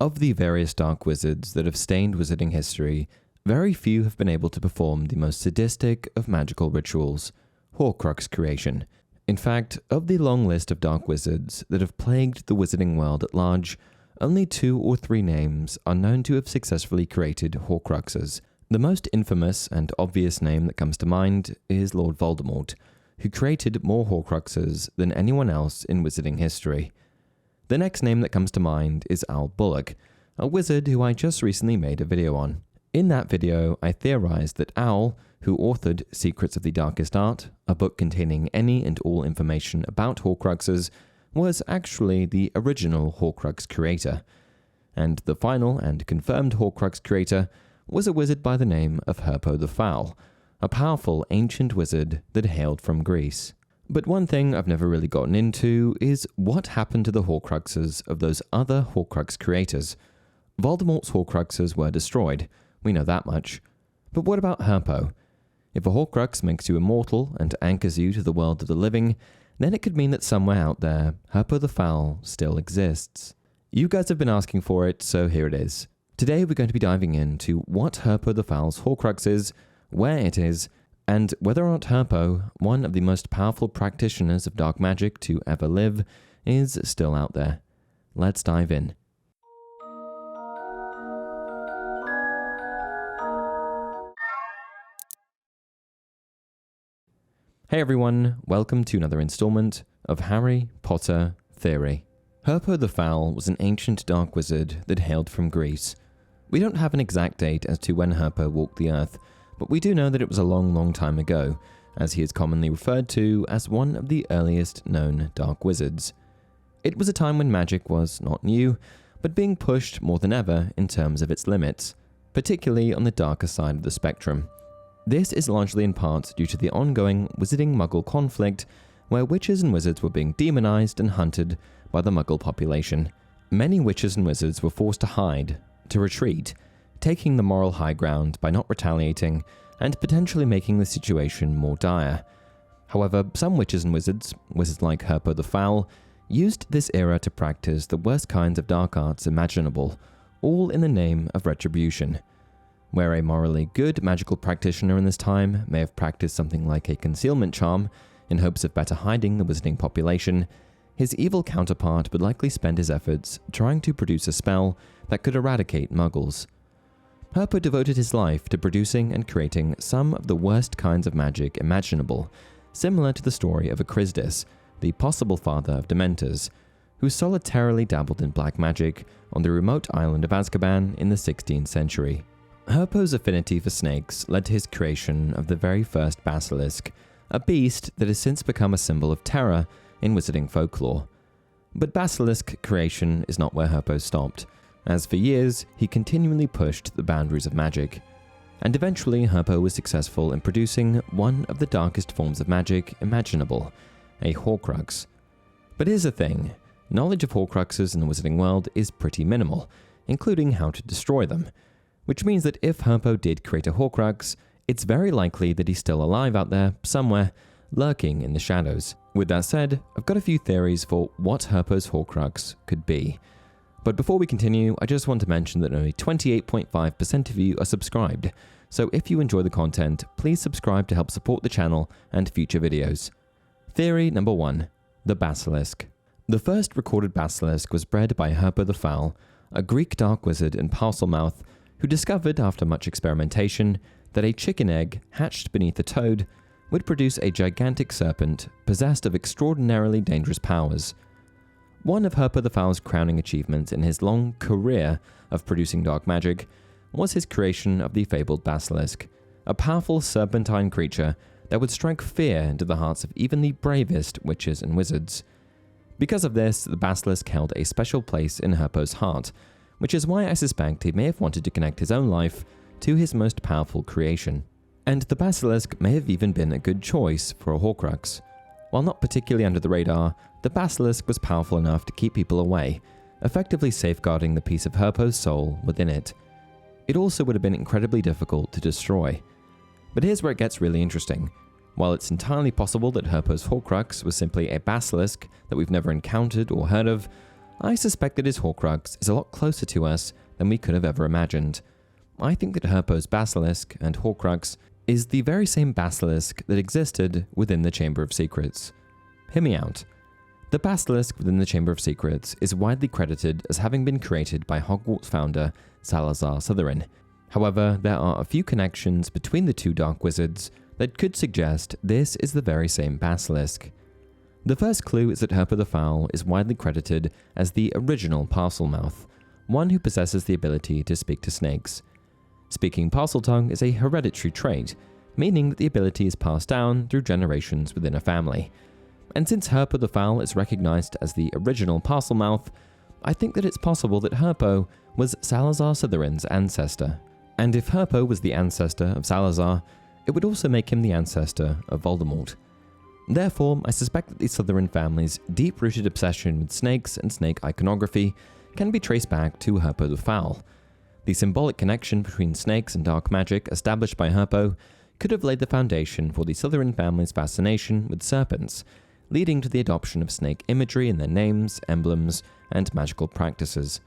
Of the various dark wizards that have stained wizarding history, very few have been able to perform the most sadistic of magical rituals, Horcrux creation. In fact, of the long list of dark wizards that have plagued the wizarding world at large, only 2 or 3 names are known to have successfully created Horcruxes. The most infamous and obvious name that comes to mind is Lord Voldemort, who created more Horcruxes than anyone else in wizarding history. The next name that comes to mind is Owle Bullock, a wizard who I just recently made a video on. In that video, I theorized that Owle, who authored Secrets of the Darkest Art, a book containing any and all information about Horcruxes, was actually the original Horcrux creator. And the final and confirmed Horcrux creator was a wizard by the name of Herpo the Foul, a powerful ancient wizard that hailed from Greece. But one thing I've never really gotten into is what happened to the Horcruxes of those other Horcrux creators. Voldemort's Horcruxes were destroyed, we know that much. But what about Herpo? If a Horcrux makes you immortal and anchors you to the world of the living, then it could mean that somewhere out there, Herpo the Foul still exists. You guys have been asking for it, so here it is. Today we're going to be diving into what Herpo the Foul's Horcrux is, where it is, and whether or not Herpo, one of the most powerful practitioners of dark magic to ever live, is still out there. Let's dive in. Hey everyone, welcome to another installment of Harry Potter Theory. Herpo the Foul was an ancient dark wizard that hailed from Greece. We don't have an exact date as to when Herpo walked the earth, but we do know that it was a long time ago, as he is commonly referred to as one of the earliest known dark wizards. It was a time when magic was not new, but being pushed more than ever in terms of its limits, particularly on the darker side of the spectrum. This is largely in part due to the ongoing wizarding-muggle conflict, where witches and wizards were being demonized and hunted by the muggle population. Many witches and wizards were forced to hide, to retreat, taking the moral high ground by not retaliating and potentially making the situation more dire. However, some witches and wizards like Herpo the Foul, used this era to practice the worst kinds of dark arts imaginable, all in the name of retribution. Where a morally good magical practitioner in this time may have practiced something like a concealment charm in hopes of better hiding the wizarding population, his evil counterpart would likely spend his efforts trying to produce a spell that could eradicate muggles. Herpo devoted his life to producing and creating some of the worst kinds of magic imaginable, similar to the story of Acrisdus, the possible father of Dementors, who solitarily dabbled in black magic on the remote island of Azkaban in the 16th century. Herpo's affinity for snakes led to his creation of the very first Basilisk, a beast that has since become a symbol of terror in wizarding folklore. But Basilisk creation is not where Herpo stopped, as for years he continually pushed the boundaries of magic. And eventually Herpo was successful in producing one of the darkest forms of magic imaginable, a Horcrux. But here's the thing, knowledge of Horcruxes in the wizarding world is pretty minimal, including how to destroy them. Which means that if Herpo did create a Horcrux, it's very likely that he's still alive out there, somewhere, lurking in the shadows. With that said, I've got a few theories for what Herpo's Horcrux could be. But before we continue, I just want to mention that only 28.5% of you are subscribed, so if you enjoy the content, please subscribe to help support the channel and future videos. Theory number 1. The Basilisk. The first recorded Basilisk was bred by Herpo the Foul, a Greek dark wizard and Parselmouth, who discovered after much experimentation that a chicken egg hatched beneath a toad would produce a gigantic serpent possessed of extraordinarily dangerous powers. One of Herpo the Foul's crowning achievements in his long career of producing dark magic was his creation of the fabled Basilisk, a powerful serpentine creature that would strike fear into the hearts of even the bravest witches and wizards. Because of this, the Basilisk held a special place in Herpo's heart, which is why I suspect he may have wanted to connect his own life to his most powerful creation. And the Basilisk may have even been a good choice for a Horcrux. While not particularly under the radar, the Basilisk was powerful enough to keep people away, effectively safeguarding the piece of Herpo's soul within it. It also would have been incredibly difficult to destroy. But here's where it gets really interesting. While it's entirely possible that Herpo's Horcrux was simply a Basilisk that we've never encountered or heard of, I suspect that his Horcrux is a lot closer to us than we could have ever imagined. I think that Herpo's Basilisk and Horcrux is the very same Basilisk that existed within the Chamber of Secrets. Hear me out. The Basilisk within the Chamber of Secrets is widely credited as having been created by Hogwarts founder Salazar Slytherin. However, there are a few connections between the two dark wizards that could suggest this is the very same Basilisk. The first clue is that Herpo the Foul is widely credited as the original Parselmouth, one who possesses the ability to speak to snakes. Speaking Parseltongue is a hereditary trait, meaning that the ability is passed down through generations within a family. And since Herpo the Foul is recognized as the original Parselmouth, I think that it's possible that Herpo was Salazar Slytherin's ancestor. And if Herpo was the ancestor of Salazar, it would also make him the ancestor of Voldemort. Therefore, I suspect that the Slytherin family's deep-rooted obsession with snakes and snake iconography can be traced back to Herpo the Foul. The symbolic connection between snakes and dark magic established by Herpo could have laid the foundation for the Slytherin family's fascination with serpents, leading to the adoption of snake imagery in their names, emblems, and magical practices.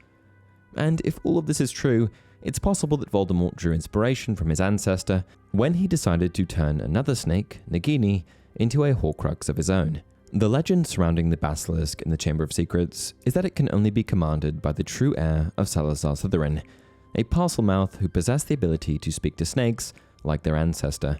And if all of this is true, it's possible that Voldemort drew inspiration from his ancestor when he decided to turn another snake, Nagini, into a Horcrux of his own. The legend surrounding the Basilisk in the Chamber of Secrets is that it can only be commanded by the true heir of Salazar Slytherin, a Parselmouth who possessed the ability to speak to snakes like their ancestor.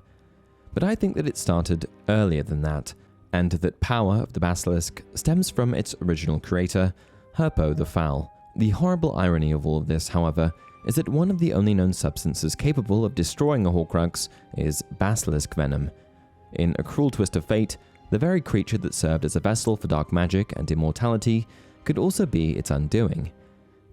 But I think that it started earlier than that, and that power of the Basilisk stems from its original creator, Herpo the Foul. The horrible irony of all of this, however, is that one of the only known substances capable of destroying a Horcrux is basilisk venom. In a cruel twist of fate, the very creature that served as a vessel for dark magic and immortality could also be its undoing.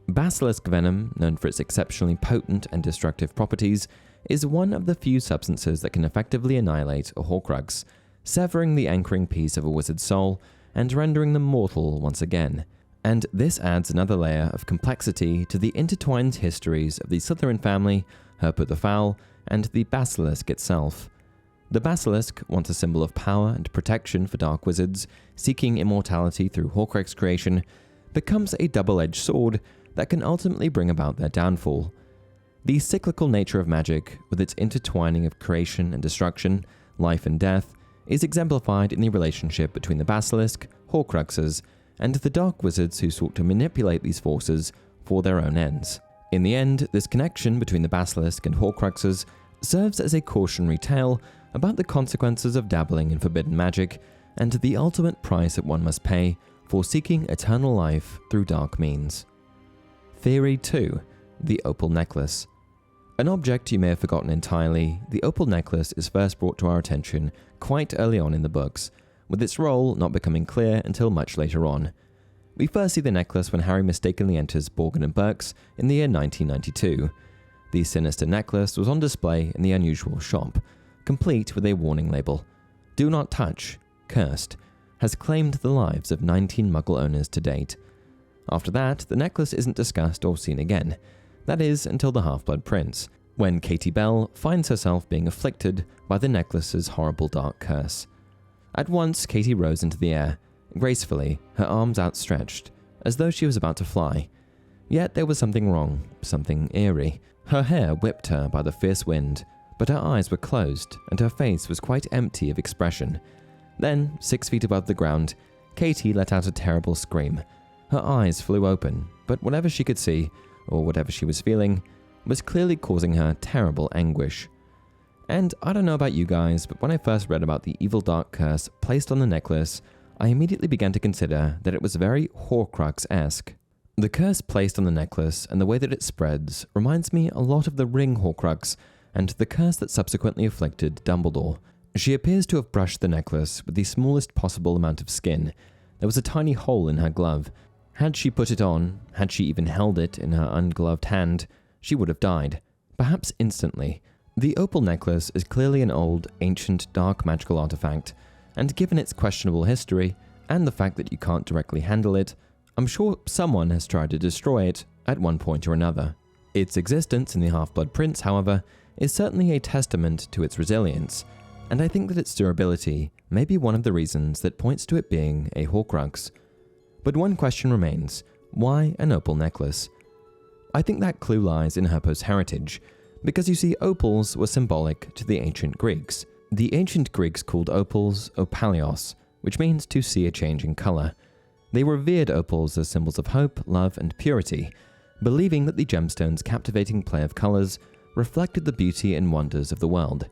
Basilisk venom, known for its exceptionally potent and destructive properties, is one of the few substances that can effectively annihilate a Horcrux, severing the anchoring piece of a wizard's soul and rendering them mortal once again. And this adds another layer of complexity to the intertwined histories of the Slytherin family, Herpo the Foul, and the Basilisk itself. The Basilisk, once a symbol of power and protection for dark wizards seeking immortality through Horcrux creation, becomes a double-edged sword that can ultimately bring about their downfall. The cyclical nature of magic, with its intertwining of creation and destruction, life and death, is exemplified in the relationship between the Basilisk, Horcruxes, and the dark wizards who sought to manipulate these forces for their own ends. In the end, this connection between the Basilisk and Horcruxes serves as a cautionary tale about the consequences of dabbling in forbidden magic and the ultimate price that one must pay for seeking eternal life through dark means. Theory 2. The Opal Necklace. An object you may have forgotten entirely, the Opal Necklace is first brought to our attention quite early on in the books, with its role not becoming clear until much later on. We first see the necklace when Harry mistakenly enters Borgin and Burke's in the year 1992. The sinister necklace was on display in the unusual shop, complete with a warning label. "Do not touch, cursed," has claimed the lives of 19 Muggle owners to date. After that, the necklace isn't discussed or seen again. That is, until the Half-Blood Prince, when Katie Bell finds herself being afflicted by the necklace's horrible dark curse. At once, Katie rose into the air, gracefully, her arms outstretched, as though she was about to fly. Yet there was something wrong, something eerie. Her hair whipped her by the fierce wind, but her eyes were closed and her face was quite empty of expression. Then, 6 feet above the ground, Katie let out a terrible scream. Her eyes flew open, but whatever she could see, or whatever she was feeling, was clearly causing her terrible anguish. And I don't know about you guys, but when I first read about the evil dark curse placed on the necklace, I immediately began to consider that it was very Horcrux-esque. The curse placed on the necklace and the way that it spreads reminds me a lot of the ring Horcrux and the curse that subsequently afflicted Dumbledore. She appears to have brushed the necklace with the smallest possible amount of skin. There was a tiny hole in her glove. Had she put it on, had she even held it in her ungloved hand, she would have died, perhaps instantly. The opal necklace is clearly an old, ancient, dark magical artifact, and given its questionable history, and the fact that you can't directly handle it, I'm sure someone has tried to destroy it at one point or another. Its existence in the Half-Blood Prince, however, is certainly a testament to its resilience, and I think that its durability may be one of the reasons that points to it being a Horcrux. But one question remains: Why an opal necklace? I think that clue lies in Herpo's heritage, because you see, opals were symbolic to the ancient Greeks. The ancient Greeks called opals opalios, which means to see a change in color. They revered opals as symbols of hope, love, and purity, believing that the gemstone's captivating play of colors reflected the beauty and wonders of the world.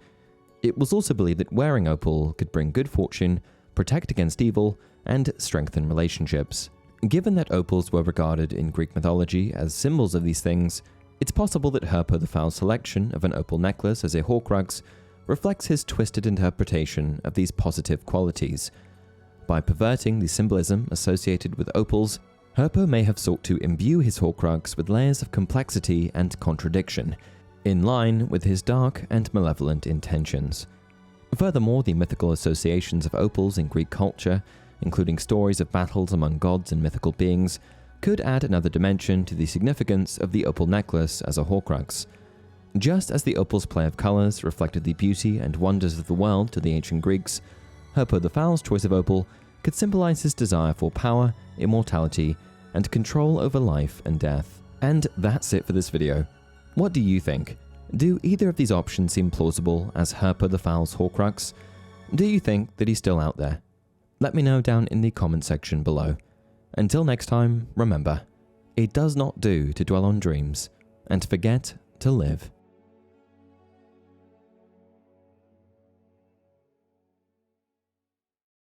It was also believed that wearing opal could bring good fortune, protect against evil, and strengthen relationships. Given that opals were regarded in Greek mythology as symbols of these things, it's possible that Herpo the Foul's selection of an opal necklace as a Horcrux reflects his twisted interpretation of these positive qualities. By perverting the symbolism associated with opals, Herpo may have sought to imbue his Horcrux with layers of complexity and contradiction, in line with his dark and malevolent intentions. Furthermore, the mythical associations of opals in Greek culture, including stories of battles among gods and mythical beings, could add another dimension to the significance of the opal necklace as a Horcrux. Just as the opal's play of colors reflected the beauty and wonders of the world to the ancient Greeks, Herpo the Foul's choice of opal could symbolize his desire for power, immortality, and control over life and death. And that's it for this video. What do you think? Do either of these options seem plausible as Herpo the Foul's Horcrux? Do you think that he's still out there? Let me know down in the comment section below. Until next time, remember, it does not do to dwell on dreams and forget to live.